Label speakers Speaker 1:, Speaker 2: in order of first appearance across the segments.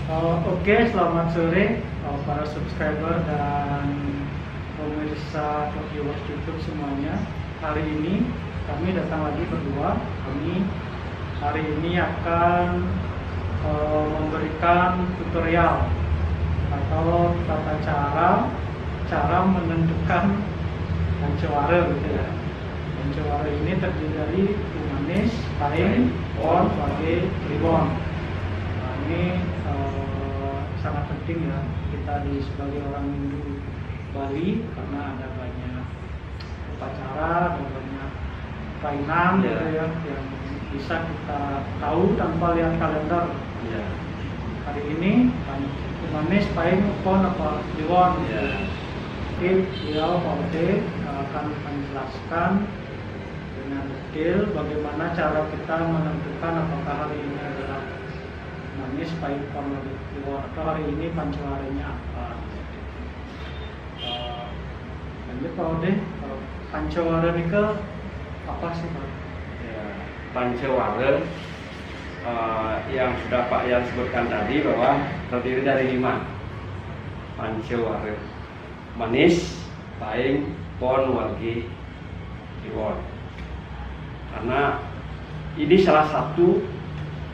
Speaker 1: Oke, selamat sore para subscriber dan pemirsa viewers YouTube semuanya. Hari ini kami datang lagi berdua. Kami hari ini akan memberikan tutorial atau tata cara menentukan pancewara gitu ya. Pancewara ini terdiri dari Manis, Paing, Pon, Wage, Kliwon. Nah, ini sangat penting ya kita sebagai orang Hindu Bali karena ada banyak upacara dan banyak permainan gitu ya yang bisa kita tahu tanpa lihat kalender. Hari ini Manis, Paing, Pon, apa Kliwon. Oke, beliau Pak Ode akan menjelaskan dengan detail bagaimana cara kita menentukan apakah hari ini adalah Manis, Paing, Pon, Kliwon atau hari ini pancewaranya apa. Lanjut Pak Ode, pancewara ini ke apa sih Pak?
Speaker 2: Pancewara yang sudah Pak Yan sebutkan tadi bahwa terdiri dari 5 pancewara: Manis, Paing, Pon, Wage, Kliwon. Karena ini salah satu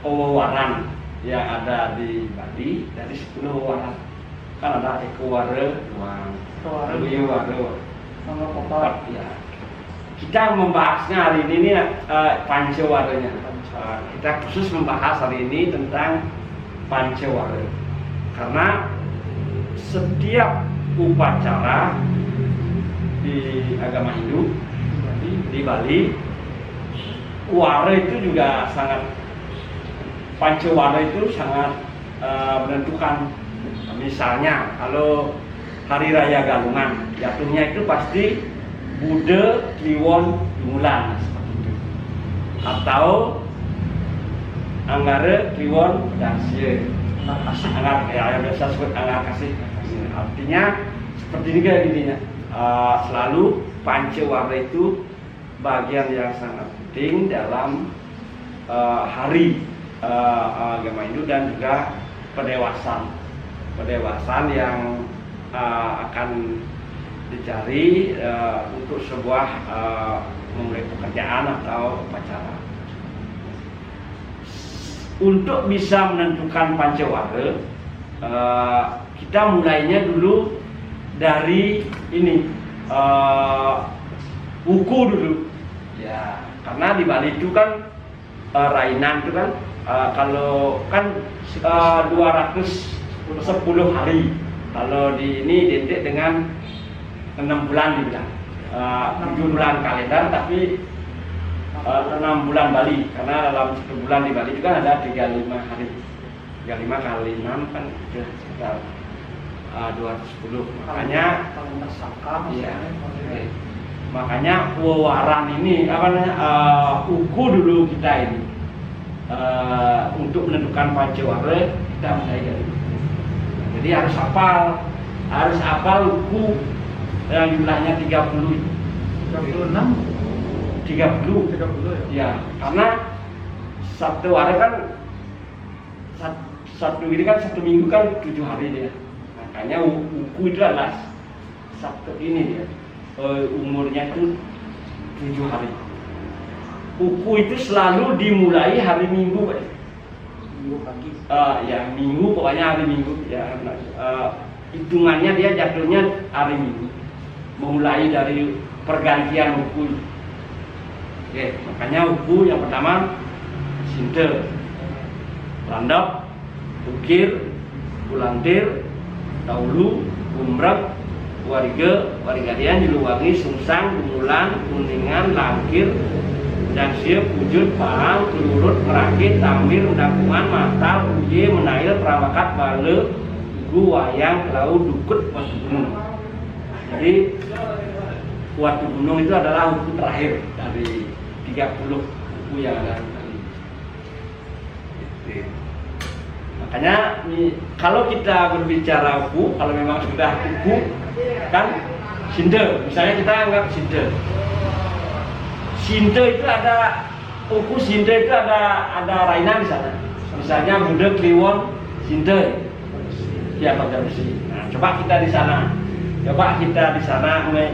Speaker 2: wewaran yang ada di Bali dari 10 wewaran. Kan ada Ekowara, Wara, ya. Kita membahasnya hari ini pancewaranya. Kita khusus membahas hari ini tentang pancewara. Karena setiap upacara di agama Hindu di Bali, wara itu juga sangat, pancewara itu sangat menentukan. Misalnya kalau hari raya Galungan, jatuhnya itu pasti Bude, Kliwon, Mulan seperti itu. Atau Anggara, Kliwon, dan Sie. Anggar, ya biasa sebut Anggar Kasih. Artinya seperti ini kayak gininya. Selalu pancewara itu bagian yang sangat penting dalam hari agama Hindu dan juga pendewasaan yang akan dicari untuk sebuah memulai pekerjaan atau upacara. Untuk bisa menentukan pancewara, kita mulainya dulu dari ini buku dulu ya, karena di Bali itu kan rainan itu kan kalau kan 210 hari, kalau di ini identik dengan 6 bulan dibilang 7 bulan kalender tapi 6 bulan Bali, karena dalam 1 bulan di Bali juga ada 35 hari. 35 kali 6 kan sudah sekitar 210. Makanya iya, makanya wewaran ini apa namanya uku dulu kita ini untuk menentukan pancewara kita mulai dari itu. Jadi harus hafal uku yang jumlahnya 30 itu. 30 ya, karena satu hari kan satu ini kan 1 minggu kan 7 hari dia. Makanya uku itu adalah satu ini dia umurnya itu 7 hari. Uku itu selalu dimulai hari Minggu, Minggu pagi. Ya Minggu, pokoknya hari Minggu ya. Hitungannya dia jatuhnya hari Minggu, memulai dari pergantian uku. Oke, makanya uku yang pertama Sinter, Landap, Ukir, Ulantir, Taulu, Umrak, Warigadian, Juluwangi, Sungsang, Bulan, Kuningan, Langkir, dan Siap, Wujud, Paang, Kelurut, Merakit, Tamir, Dakungan, Matal, Uye, Menail, Prawakat, Bale, Ugu, Wayang, Kelau, Dukut, Watu Gunung. Jadi Watu Gunung itu adalah uku terakhir dari 30 uku yang ada tadi. Makanya kalau kita berbicara uku, kalau memang sudah uku kan Sinde, misalnya kita anggap Sinde. Sinde itu ada uku Sinde itu ada rainan di sana. Misalnya Bude, Kliwon, Sinde. Ya, pagar besi. Nah, coba kita di sana.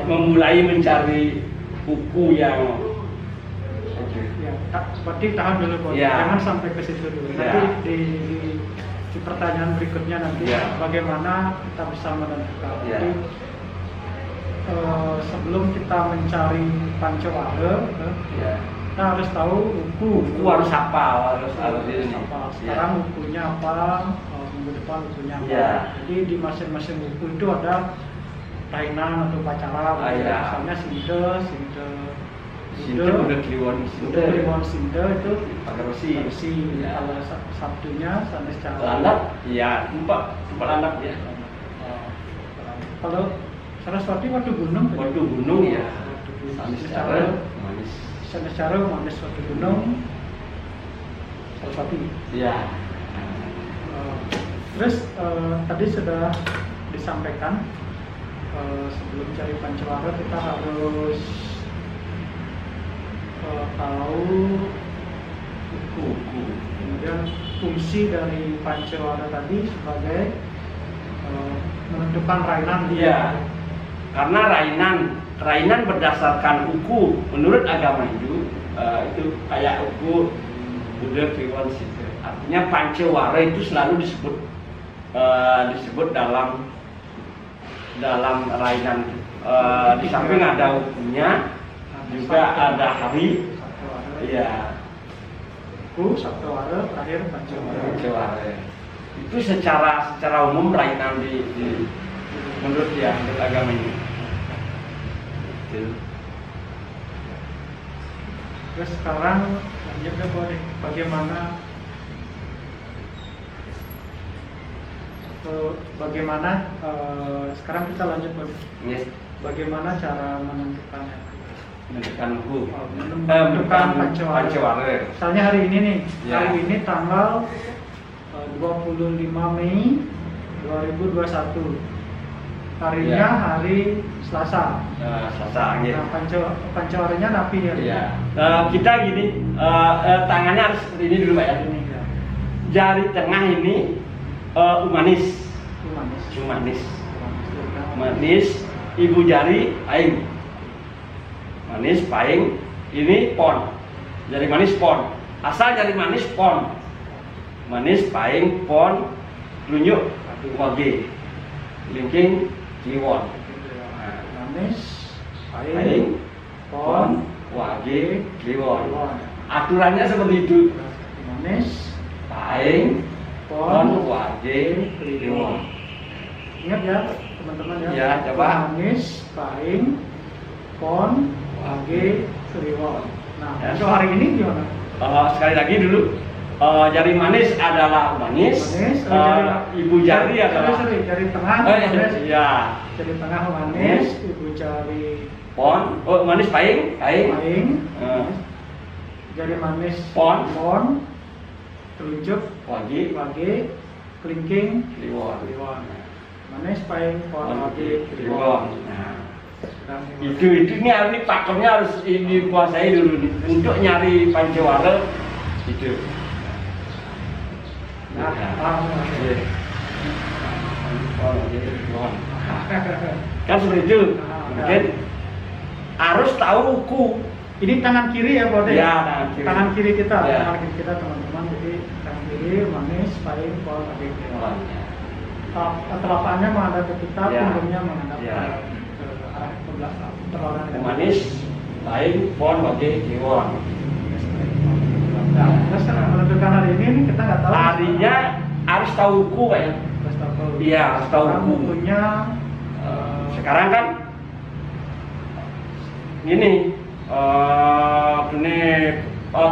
Speaker 2: Memulai mencari buku yang
Speaker 1: Ya, seperti tahan dulu Pak.
Speaker 2: Ya.
Speaker 1: Jangan sampai ke situ dulu.
Speaker 2: Ya.
Speaker 1: Nanti di pertanyaan berikutnya nanti
Speaker 2: Ya.
Speaker 1: bagaimana kita bisa menentukan.
Speaker 2: Ya.
Speaker 1: Jadi sebelum kita mencari pancawara,
Speaker 2: ya.
Speaker 1: kita harus tahu
Speaker 2: Buku harus hafal, harus ini.
Speaker 1: apa. Sekarang bukunya apa, minggu depan bukunya apa.
Speaker 2: Ya.
Speaker 1: Jadi di masing-masing buku itu ada rainan atau pacara.
Speaker 2: Ya.
Speaker 1: Misalnya sinde,
Speaker 2: Sinte udah kliwon
Speaker 1: Untuk Kliwon Sinde itu
Speaker 2: pagar besi. Ya.
Speaker 1: Kalau Sabtunya sanes cara.
Speaker 2: Landap, iya, tempat landap ya.
Speaker 1: Kalau Saraswati Watu Gunung.
Speaker 2: Waktu gunung ya.
Speaker 1: Sanes
Speaker 2: Sanes
Speaker 1: cara.
Speaker 2: cara manis.
Speaker 1: Sanes cara manis Watu Gunung. Saraswati.
Speaker 2: Iya.
Speaker 1: Terus tadi sudah disampaikan sebelum cari pancawara kita harus tahu buku. Kemudian fungsi dari pancawara tadi sebagai menentukan rainan.
Speaker 2: Iya. Karena rainan berdasarkan uku menurut agama Hindu itu kayak uku Buddha Kliwon Sinte. Artinya pancawara itu selalu disebut dalam rainan. Di samping ada ukunya juga ada hari. Iya.
Speaker 1: Buku Sabtawara terakhir pancawara.
Speaker 2: Pancawara. Itu secara umum rainan di menurut agama ini.
Speaker 1: Terus sekarang lanjut ke bagaimana sekarang kita lanjut
Speaker 2: Yes.
Speaker 1: bagaimana cara menentukannya.
Speaker 2: Menentukan buku.
Speaker 1: Menentukan pancawara. Misalnya hari ini nih,
Speaker 2: Ya.
Speaker 1: hari ini tanggal 25 Mei 2021. Harinya
Speaker 2: Ya.
Speaker 1: hari Selasa.
Speaker 2: Selasa gitu.
Speaker 1: Nah, pancawaranya napi ya.
Speaker 2: Iya. Kita gini, tangannya harus seperti ini dulu Pak ya.
Speaker 1: Ini ya.
Speaker 2: Jari tengah ini manis.
Speaker 1: Itu manis.
Speaker 2: Manis, ibu jari paing. Manis paing, ini pon. Jari manis pon. Asal jari manis pon. Manis paing pon, telunjuk wage. Linking kliwon.
Speaker 1: Manis,
Speaker 2: Paing,
Speaker 1: paing,
Speaker 2: pon, wage, kliwon.
Speaker 1: kliwon.
Speaker 2: Aturannya seperti itu.
Speaker 1: Manis,
Speaker 2: Paing,
Speaker 1: pon,
Speaker 2: pon, wage, kliwon.
Speaker 1: Ingat ya teman-teman ya.
Speaker 2: Ya, coba.
Speaker 1: Manis, paing, pon, wage, kliwon. Nah,
Speaker 2: Ya.
Speaker 1: untuk hari ini gimana?
Speaker 2: Sekali lagi dulu, jari manis adalah manis,
Speaker 1: Manis,
Speaker 2: ibu jari adalah
Speaker 1: jari tengah manis.
Speaker 2: iya,
Speaker 1: Jari tengah manis, ibu jari
Speaker 2: pon, manis paing,
Speaker 1: paing,
Speaker 2: Eh.
Speaker 1: jari manis
Speaker 2: Pon.
Speaker 1: telunjuk
Speaker 2: wage,
Speaker 1: wage, kelingking,
Speaker 2: kliwon.
Speaker 1: kliwon. Manis, paing, pon, wage,
Speaker 2: Kliwon.
Speaker 1: kliwon.
Speaker 2: Nah,
Speaker 1: Dan
Speaker 2: itu ini pakemnya harus dikuasai dulu nih. Untuk nyari pancawara itu.
Speaker 1: Nah,
Speaker 2: Ya.
Speaker 1: paham.
Speaker 2: Iya. Pon, wage, kliwon. Kan seperti itu. Mungkin harus tahu uku.
Speaker 1: Ini tangan kiri ya, Bode?
Speaker 2: Ya, tangan kiri.
Speaker 1: kita,
Speaker 2: Ya.
Speaker 1: tangan kiri kita teman-teman. Jadi tangan kiri, manis, paing, pon, wage, kliwon. Telapaknya menghadap ke kita,
Speaker 2: Ya.
Speaker 1: punggungnya menghadap
Speaker 2: Ya.
Speaker 1: ke arah ke belakang, berlawanan dengan
Speaker 2: Manis, paing, pon, wage, kliwon.
Speaker 1: Nah, terus menentukan hari ini kita nggak tahu.
Speaker 2: Harinya harus tahu uku Pak ya.
Speaker 1: Harus tahu.
Speaker 2: Iya, harus tahu
Speaker 1: Sekarang
Speaker 2: buku.
Speaker 1: bukunya
Speaker 2: Sekarang kan gini,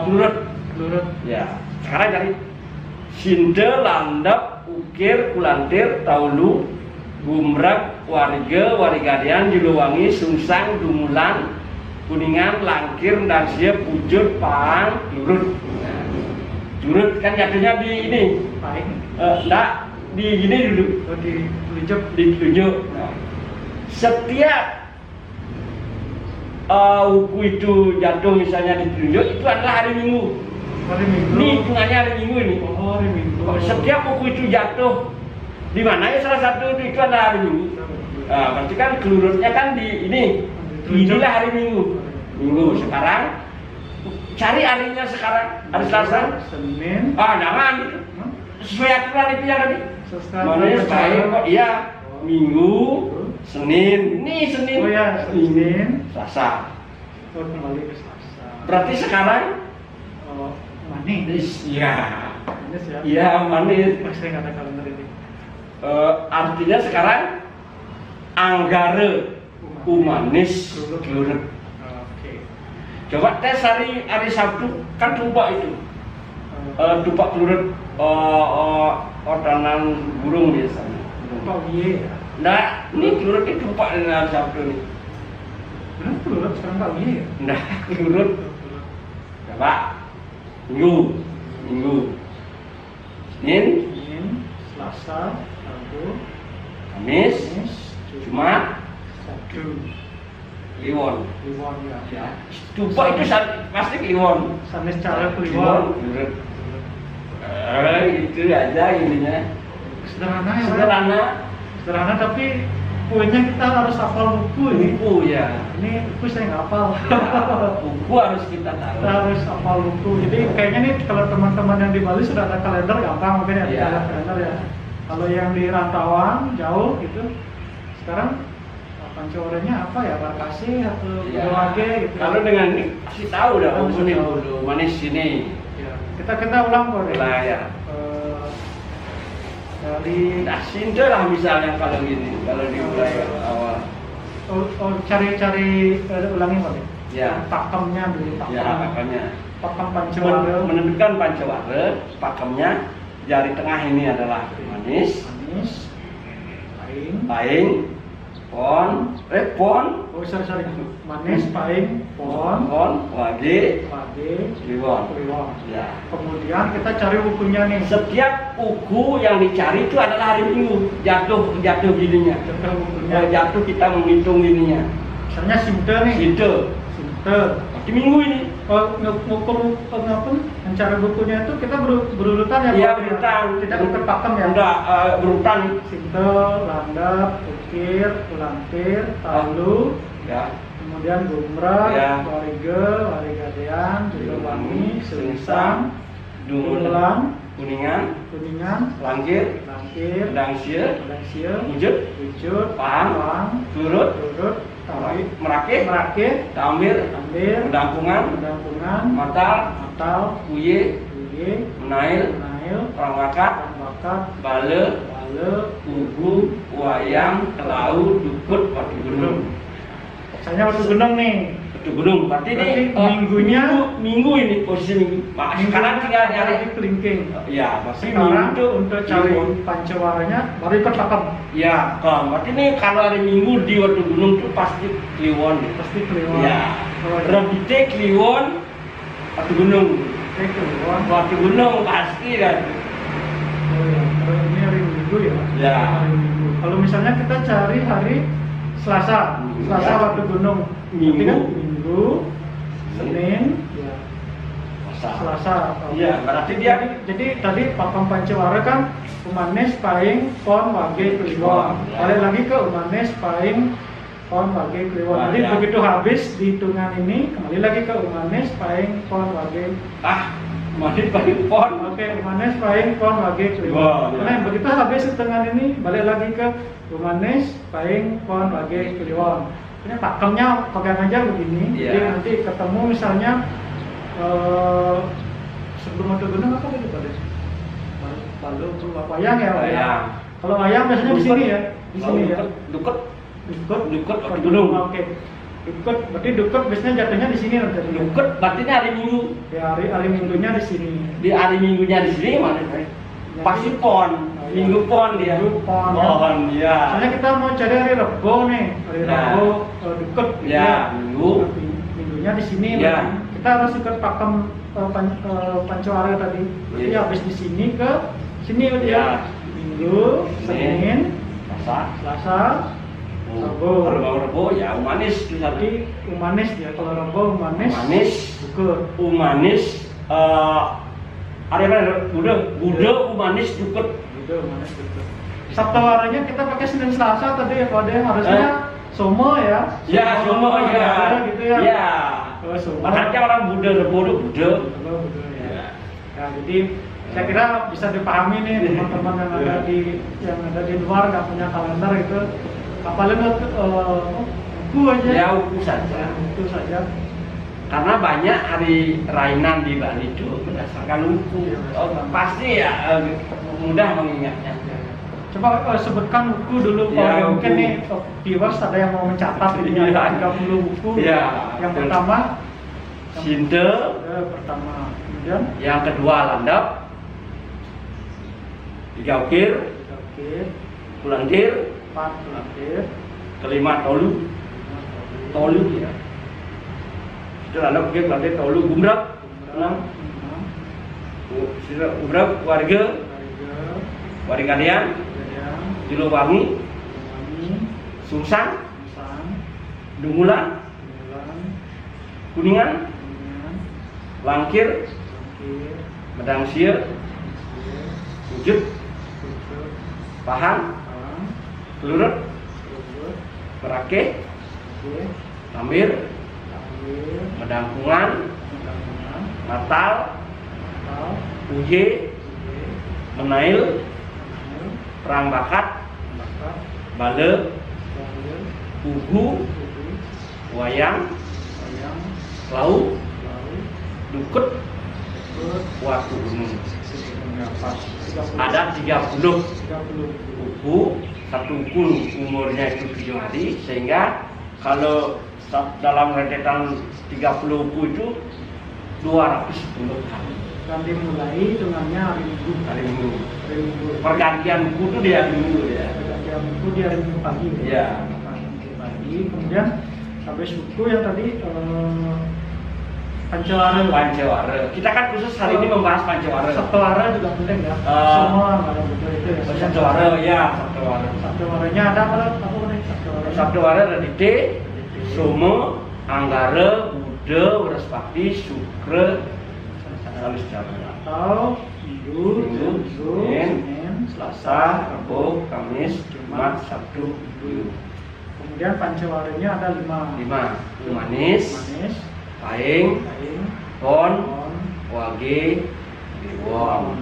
Speaker 2: turut
Speaker 1: menurut
Speaker 2: ya. Sekarang cari sinde, landap, ukir, kulantir, taulu, gumrak, warga, warigadian, juluwangi, sungsang, dumulan, kuningan, langkir, dansia, pujut, pahang, jurut. Jurut kan jatuhnya di ini,
Speaker 1: paing
Speaker 2: enggak di gini dulu,
Speaker 1: atau ditunjuk
Speaker 2: ditunjuk. Setiap buku itu jatuh misalnya ditunjuk, itu adalah hari Minggu.
Speaker 1: hari Minggu.
Speaker 2: Ini hitungannya hari Minggu ini.
Speaker 1: Oh, hari Minggu.
Speaker 2: Setiap buku itu jatuh Di mana ya salah satu itu adalah hari Minggu. Nah, berarti kan kelurutnya kan di inilah hari Minggu. Minggu sekarang cari harinya sekarang hari Selasa.
Speaker 1: Senin.
Speaker 2: Jangan gitu. Sesuai aturan itu yang tadi. Makanya saya kok iya Minggu, Senin. Ini Senin.
Speaker 1: Oh ya, Senin,
Speaker 2: Selasa.
Speaker 1: Kembali ke Selasa.
Speaker 2: Berarti sekarang
Speaker 1: manis.
Speaker 2: Iya.
Speaker 1: Manis ya.
Speaker 2: Iya, manis.
Speaker 1: Saya nggak ada kalender ini.
Speaker 2: Artinya sekarang Anggara Umanis Kluret.
Speaker 1: Oke.
Speaker 2: Coba tes hari Sabtu kan tupak itu. Tupak Kluret odanan burung biasanya.
Speaker 1: Tupak Wiye ya.
Speaker 2: Nah, ini Kluret itu tupak hari Sabtu nih.
Speaker 1: Benar Kluret sekarang Pak Wiye ya.
Speaker 2: Nah, Kluret. Coba Minggu. Senin,
Speaker 1: Selasa, Rabu,
Speaker 2: Kamis, Jumat,
Speaker 1: Sabtu,
Speaker 2: Kliwon.
Speaker 1: Kliwon ya.
Speaker 2: Tupak itu pasti Kliwon.
Speaker 1: Sanes cara Kliwon.
Speaker 2: Itu aja ininya.
Speaker 1: Sederhana ya.
Speaker 2: Sederhana
Speaker 1: tapi poinnya kita harus hafal buku ini.
Speaker 2: Buku ya.
Speaker 1: Ini buku saya nggak hafal.
Speaker 2: Buku harus kita tahu.
Speaker 1: Kita harus hafal buku. Jadi kayaknya nih kalau teman-teman yang di Bali sudah ada kalender gampang mungkin ya.
Speaker 2: Iya.
Speaker 1: Ada kalender ya. Kalau yang di rantauan jauh gitu, sekarang pancawaranya apa ya? Barkasi atau Budowage gitu.
Speaker 2: Kalau dengan kasih tahu dah
Speaker 1: Kita
Speaker 2: umum nih
Speaker 1: tahu.
Speaker 2: manis sini.
Speaker 1: Ya. Kita ulang kok.
Speaker 2: Lah ya.
Speaker 1: Dari
Speaker 2: Sinta lah misalnya kalau gini, kalau di wilayah awal.
Speaker 1: cari ulangi Pak.
Speaker 2: Ya.
Speaker 1: Pakemnya dulu
Speaker 2: Ya, pakemnya.
Speaker 1: Pakem Pancawara.
Speaker 2: Menentukan Pancawara, pakemnya jari tengah ini adalah manis, paing, pon,
Speaker 1: Oh sorry. Manis, paing, pon,
Speaker 2: wage, kliwon.
Speaker 1: Kliwon.
Speaker 2: Ya.
Speaker 1: Kemudian kita cari bukunya nih.
Speaker 2: Setiap uku yang dicari itu adalah hari Minggu, jatuh gininya.
Speaker 1: Contoh bukunya.
Speaker 2: Jatuh kita menghitung gininya.
Speaker 1: Misalnya Simte nih.
Speaker 2: Simte. Di Minggu ini.
Speaker 1: Ngukur ngapun mencari bukunya itu kita berurutan ya?
Speaker 2: Iya,
Speaker 1: Pak?
Speaker 2: berurutan.
Speaker 1: Tidak ikut pakem ya?
Speaker 2: Enggak, berurutan.
Speaker 1: Simte, landap, ukir, ulantir, talu,
Speaker 2: Ya.
Speaker 1: kemudian gumrah,
Speaker 2: Ya.
Speaker 1: warigadean, wangi, selisang,
Speaker 2: Dungulan, kuningan, langkir, dangsil, wujud, pahang, turut, merakit, tambir, pendampungan, matal, kuye, menail, perangwakat, bale, ugu, wayang, kelau, dukut, batu gunung.
Speaker 1: Misalnya batu gunung nih.
Speaker 2: Batu gunung, berarti ini minggu ini posisi minggu. Sekarang tinggal nyari
Speaker 1: di kelingking.
Speaker 2: Ya, pasti
Speaker 1: Sekarang
Speaker 2: minggu
Speaker 1: untuk cari pancawaranya baru ikut pakem.
Speaker 2: Ya, berarti ini kalau hari Minggu di Watu Gunung tuh pasti Kliwon.
Speaker 1: Pasti Kliwon.
Speaker 2: Ya,
Speaker 1: Oh, ya.
Speaker 2: Rebite Kliwon, Watu Gunung.
Speaker 1: Kliwon.
Speaker 2: Watu Gunung pasti kan.
Speaker 1: Oh ya, kalau ini hari Minggu ya.
Speaker 2: Ya.
Speaker 1: Hari Minggu. Kalau misalnya kita cari hari Selasa,
Speaker 2: Ya.
Speaker 1: Watu Gunung.
Speaker 2: Minggu.
Speaker 1: Berarti kan Minggu, Senin, ya. Selasa.
Speaker 2: Iya, berarti dia
Speaker 1: Jadi tadi pakem Pancawara kan Umanes, Paing, Pon, Wage, Kliwon.
Speaker 2: Ya.
Speaker 1: Balik lagi ke Umanes, Paing, Pon, Wage, Kliwon. Jadi
Speaker 2: Ya.
Speaker 1: begitu habis di hitungan ini kembali lagi ke Umanes, Paing, Pon, Wage.
Speaker 2: masih pakai pon.
Speaker 1: Oke, Umanes, Paing, Pon, Wage,
Speaker 2: Wah,
Speaker 1: Kliwon.
Speaker 2: ya.
Speaker 1: Nah, begitu habis hitungan ini balik lagi ke Umanes, Paing, Pon, Wage, Kliwon. Ini pakemnya pegang aja begini.
Speaker 2: Ya.
Speaker 1: Jadi nanti ketemu misalnya sebelum Watu Gunung apa tadi Pak? Balu, wayang ya,
Speaker 2: Wayang.
Speaker 1: Kalau wayang biasanya di sini ya, di sini ya.
Speaker 2: Dukut,
Speaker 1: Dukut,
Speaker 2: Watu Gunung.
Speaker 1: Oke. Dukut, berarti dukut biasanya jatuhnya di sini nanti.
Speaker 2: Dukut, berarti ini hari Minggu.
Speaker 1: Ya, hari Minggunya di sini.
Speaker 2: Di hari Minggunya di sini mana? Pasti pon. Minggu pon dia.
Speaker 1: Minggu pon.
Speaker 2: Pon, ya.
Speaker 1: Soalnya kita mau cari hari Rebo nih, hari
Speaker 2: Nah.
Speaker 1: Rebo dukut.
Speaker 2: Ya, Minggu.
Speaker 1: Minggunya di sini.
Speaker 2: Ya.
Speaker 1: berarti kita harus ikut pakem Pancawara tadi. Jadi
Speaker 2: Iya.
Speaker 1: habis di sini ke sini
Speaker 2: Ya.
Speaker 1: ya. Minggu, Senin, Selasa, Rabu.
Speaker 2: Rebo, ya Umanis itu
Speaker 1: Jadi Umanis ya, kalau Rebo Umanis.
Speaker 2: Umanis,
Speaker 1: Dukut.
Speaker 2: Umanis, ada apa? Budo, Umanis, Dukut.
Speaker 1: Gitu Umanis dukut. Sabtu waranya kita pakai Senin Selasa tadi ya Pak De, harusnya Somo ya.
Speaker 2: Ya, Somo ya.
Speaker 1: Gitu ya.
Speaker 2: Ya.
Speaker 1: Oh, Somo.
Speaker 2: Makanya orang Buddha, Buddha.
Speaker 1: Betul ya. Nah, jadi saya kira bisa dipahami nih teman-teman yang ada di luar nggak punya kalender itu, apalagi buku aja.
Speaker 2: Ya, buku saja.
Speaker 1: Buku saja.
Speaker 2: Karena banyak hari rainan di Bali itu berdasarkan buku. Oh, pasti ya mudah mengingatnya.
Speaker 1: Coba sebutkan buku dulu kalau
Speaker 2: Ya,
Speaker 1: mungkin
Speaker 2: buku.
Speaker 1: nih viewers ada yang mau mencatat ini
Speaker 2: Ya.
Speaker 1: ada 30 buku.
Speaker 2: Ya.
Speaker 1: Yang pertama
Speaker 2: Sinde,
Speaker 1: pertama, kemudian
Speaker 2: yang kedua Landap, tiga Ukir,
Speaker 1: oke,
Speaker 2: Pulandir,
Speaker 1: 4 Pelakir,
Speaker 2: kelima Tolu, ya. Sudah Landap, Ukir, Pulandir, Tolu, Gumrap, 6, sudah Gumrap, Warga, Waringalian, Juluwangi, Sungsang, Dungulan, Kuningan, Langkir, Medangsier, Wujud, Pahang, Kelurut, Merake, Tambir, Medangkungan, Natal, Uye, Menail, Perang Bakat, Bale, Ugu, Wayang, Lau, Dukut, Watu Gunung. Ada 30 buku, satu buku umurnya itu 7 hari, sehingga kalau dalam rentetan 30 buku itu 210 hari.
Speaker 1: Dan dimulai dengannya hari Minggu.
Speaker 2: Hari Minggu. Pergantian buku itu di hari Minggu ya.
Speaker 1: Pergantian buku di hari Minggu pagi.
Speaker 2: Iya.
Speaker 1: Minggu pagi. Kemudian habis buku yang tadi Pancawara.
Speaker 2: Kita kan khusus hari ini membahas Pancawara.
Speaker 1: Sabtuwara juga penting ya. Semua ada buku itu ya.
Speaker 2: Sabtuwara ya, Sabtuwara.
Speaker 1: Sabtuwaranya ada apa nih Sabtuwaranya?
Speaker 2: Sabtuwara ada di T, Somo, Anggara, Buddha, Waraspati, Sukra, Kaliscara.
Speaker 1: Atau Minggu, Senin,
Speaker 2: Selasa, Rabu, Kamis, Jumat, Sabtu, Minggu.
Speaker 1: Kemudian Pancawaranya ada 5.
Speaker 2: Manis, Paing, Pon, Wage, Dewan.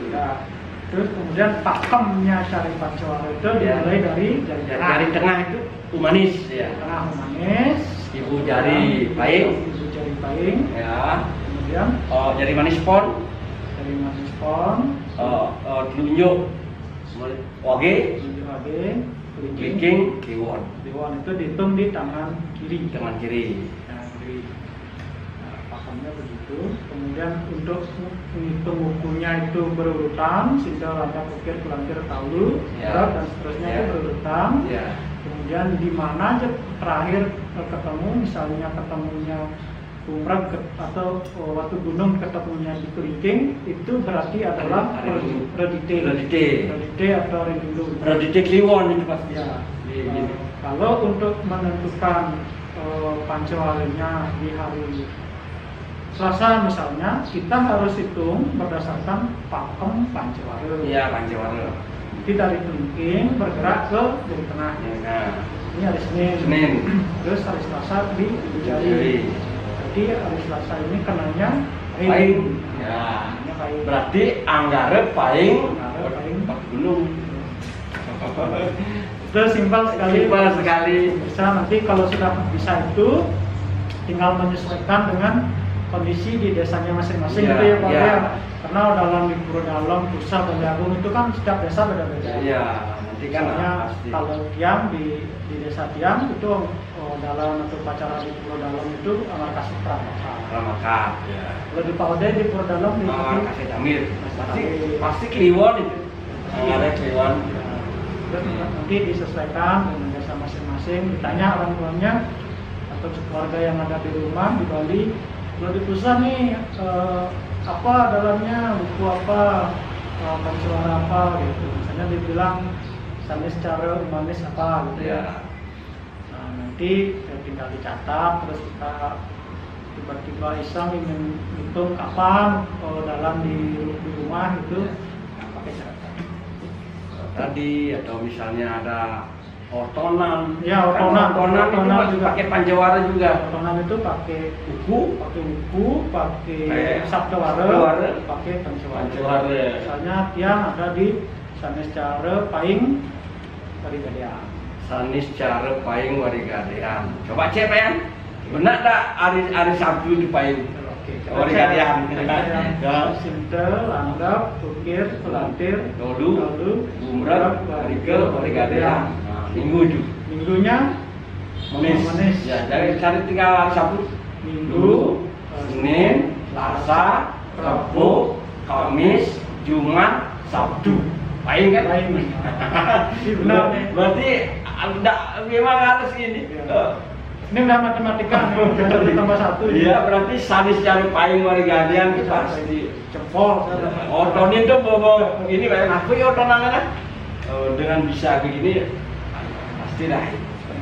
Speaker 1: Ya. Terus kemudian pakemnya Syarif Pancawara itu dimulai dari
Speaker 2: Jari tengah itu Humanis ya.
Speaker 1: Tengah Humanis,
Speaker 2: Ibu jari Paing, ya.
Speaker 1: Kemudian
Speaker 2: jari manis Pon,
Speaker 1: dari Manis Pon,
Speaker 2: telunjuk Wage, Klicking, Dewan.
Speaker 1: Dewan itu dihitung di tangan kiri.
Speaker 2: Tangan kiri.
Speaker 1: Pakemnya begitu. Kemudian untuk menghitung bukunya itu berurutan, Sinda, Landap, Ukir, Pulantir, Taulu,
Speaker 2: Ya.
Speaker 1: dan seterusnya
Speaker 2: Ya.
Speaker 1: itu berurutan.
Speaker 2: Ya.
Speaker 1: Kemudian di mana aja terakhir ketemu, misalnya ketemunya Umrah atau Watu Gunung ketemunya di Klicking, itu berarti adalah Redite atau Redulu.
Speaker 2: Redite Kliwon itu pasti.
Speaker 1: Ya.
Speaker 2: Di-
Speaker 1: Kalau untuk menentukan Pancawarinya di hari Selasa misalnya, kita harus hitung berdasarkan pakem Pancawara.
Speaker 2: Iya, Pancawara.
Speaker 1: Jadi dari Klicking bergerak ke dari tengah.
Speaker 2: Ya, nah.
Speaker 1: Ini hari Senin. Terus hari Selasa di Jari. Jadi hari Selasa ini kenanya
Speaker 2: Paing. Ya.
Speaker 1: Paing.
Speaker 2: Berarti Anggara Paing,
Speaker 1: Paing.
Speaker 2: Pak Gunung.
Speaker 1: Itu simpel sekali.
Speaker 2: Simpel sekali.
Speaker 1: Bisa nanti kalau sudah bisa itu tinggal menyesuaikan dengan kondisi di desanya masing-masing
Speaker 2: Ya,
Speaker 1: itu ya Pak
Speaker 2: ya.
Speaker 1: ya. Karena dalam di Pura Dalam, Pusat, dan Jagung itu kan setiap desa beda-beda.
Speaker 2: Iya, nanti kan
Speaker 1: Misalnya
Speaker 2: pasti.
Speaker 1: kalau Tiang di desa Tiang itu dalam atau pacara di Pura Dalam itu markas Pramaka.
Speaker 2: Ramaka. Ya.
Speaker 1: Kalau di Pak Ode di Pura Dalam di
Speaker 2: Kasih Damir. Pasti Kliwon itu. Anggara Kliwon.
Speaker 1: Terus nanti disesuaikan dengan desa masing-masing, ditanya orang tuanya atau keluarga yang ada di rumah di Bali, kalau di pusat nih apa dalamnya, buku apa, Pancawara apa gitu. Misalnya dibilang misalnya secara humanis apa gitu ya. Nah, nanti tinggal dicatat, terus kita tiba-tiba iseng ingin hitung kapan dalam di rumah itu pakai catatan.
Speaker 2: tadi, atau misalnya ada otonan.
Speaker 1: Ya,
Speaker 2: Kan
Speaker 1: otonan
Speaker 2: itu
Speaker 1: juga.
Speaker 2: pakai panjawara juga.
Speaker 1: Otonan itu pakai
Speaker 2: Uku,
Speaker 1: pakai sabdawara,
Speaker 2: sabdawara,
Speaker 1: pakai pancawara.
Speaker 2: panjawara.
Speaker 1: Misalnya tiang ada di sanes cara paing dari gadean.
Speaker 2: Sanis cara paing warigadean. Coba cek Payan. Benar tak hari Sabtu di paing?
Speaker 1: Oke.
Speaker 2: Warigadean.
Speaker 1: Ya. Sintel, langgap, tukir, pelantir,
Speaker 2: Dolu, Gumrat, Warigel, Warigadean. Nah, minggu juga.
Speaker 1: Minggunya Manis.
Speaker 2: Ya, jadi cari tinggal hari Sabtu.
Speaker 1: Minggu,
Speaker 2: Senin, Selasa, Rabu, Kamis, Jumat, Sabtu. Paing kan?
Speaker 1: Paing. Benar nih.
Speaker 2: Berarti memang harus ini.
Speaker 1: Iya. Ini udah matematika nih, udah tambah 1.
Speaker 2: Iya, berarti sanis cari paing warigadean pasti.
Speaker 1: Jempol.
Speaker 2: Otonin tuh bawa ini kayak aku ya otonan kan. Dengan bisa begini pasti dah.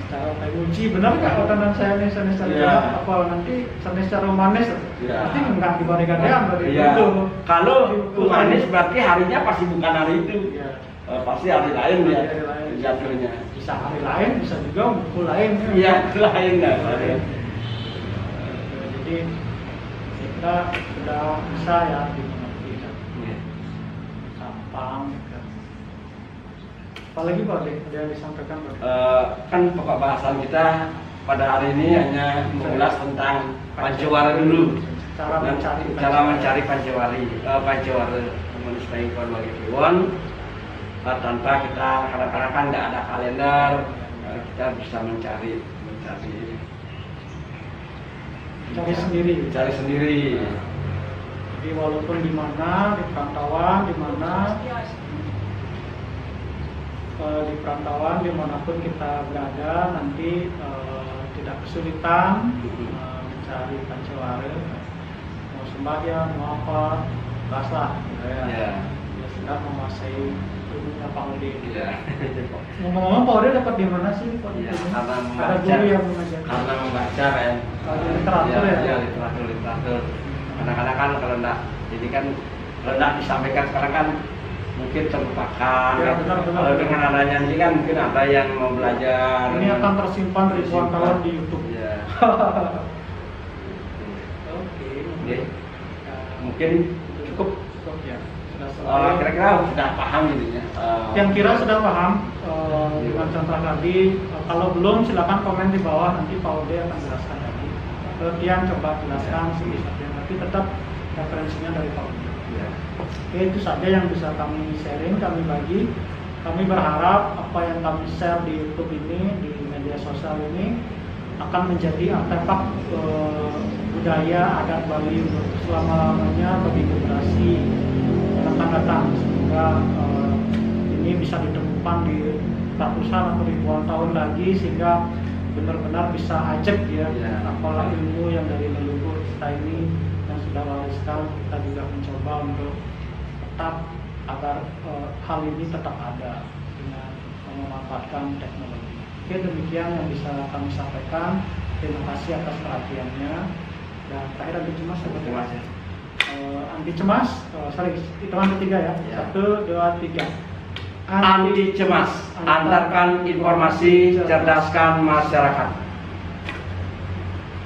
Speaker 1: Cara kayak uji benar nggak otonan saya nih sanes cara
Speaker 2: Iya.
Speaker 1: apa nanti sanes cara manis?
Speaker 2: Iya.
Speaker 1: Nanti nggak dibanding gadean berarti
Speaker 2: Iya.
Speaker 1: itu.
Speaker 2: Kalau manis berarti harinya pasti bukan hari itu.
Speaker 1: Iya.
Speaker 2: Pasti hari lain ya
Speaker 1: Hari lain.
Speaker 2: jatuhnya.
Speaker 1: Bisa hari lain, bisa juga buku lain.
Speaker 2: Iya, lain dah.
Speaker 1: Jadi kita sudah bisa ya dimengerti kan.
Speaker 2: Iya.
Speaker 1: Gampang. Kan. Apalagi Pak Dek, ada yang disampaikan Pak?
Speaker 2: Kan pokok bahasan kita pada hari ini hanya mengulas tentang pancawara dulu. Cara mencari pancawara Komunis Paing Kon Wage Kliwon. Tanpa kita kadang-kadang kan nggak ada kalender, kita bisa mencari
Speaker 1: sendiri.
Speaker 2: Cari sendiri.
Speaker 1: Jadi walaupun di mana, di perantauan, dimanapun kita berada, nanti tidak kesulitan mencari pancawara. Mau sembahyang, mau apa, baslah.
Speaker 2: Ya.
Speaker 1: Ya sudah menguasai ilmunya Pak Ode.
Speaker 2: Iya.
Speaker 1: Ngomong-ngomong Pak Ode dapat di mana sih Pak?
Speaker 2: Iya,
Speaker 1: Ada guru yang mengajar.
Speaker 2: karena membaca kan.
Speaker 1: Literatur ya?
Speaker 2: Iya, literatur. Kadang-kadang kan kalau enggak, jadi kan kalau enggak disampaikan sekarang kan mungkin terlupakan.
Speaker 1: Ya,
Speaker 2: kan.
Speaker 1: benar.
Speaker 2: Kalau dengan adanya ini kan mungkin ada yang mau belajar.
Speaker 1: Ini akan tersimpan ribuan tahun di YouTube.
Speaker 2: Iya.
Speaker 1: Oke.
Speaker 2: Oke. Mungkin cukup.
Speaker 1: Cukup ya. Sudah selesai.
Speaker 2: Kira-kira sudah paham gitu ya.
Speaker 1: Yang kira sudah paham dengan contoh tadi. Kalau belum silakan komen di bawah, nanti Pak Ode akan jelaskan lagi. Tian coba jelaskan sedikit saja, tapi tetap referensinya dari Pak Ode.
Speaker 2: Iya.
Speaker 1: Oke, itu saja yang bisa kami sharing, kami bagi. Kami berharap apa yang kami share di YouTube ini, di media sosial ini akan menjadi artefak budaya adat Bali untuk selama-lamanya bagi generasi yang akan datang, sehingga ini bisa ditemukan di ratusan atau ribuan tahun lagi, sehingga benar-benar bisa ajak ya, apalah ilmu yang dari leluhur kita ini yang sudah wariskan. Kita juga mencoba untuk tetap agar hal ini tetap ada dengan memanfaatkan teknologi. Oke, demikian yang bisa kami sampaikan. Terima kasih atas perhatiannya. Dan terakhir Andi Cemas, Andi Cemas, hitungan ketiga ya. 1, 2, 3.
Speaker 2: Andi Cemas, antarkan informasi, cerdaskan masyarakat.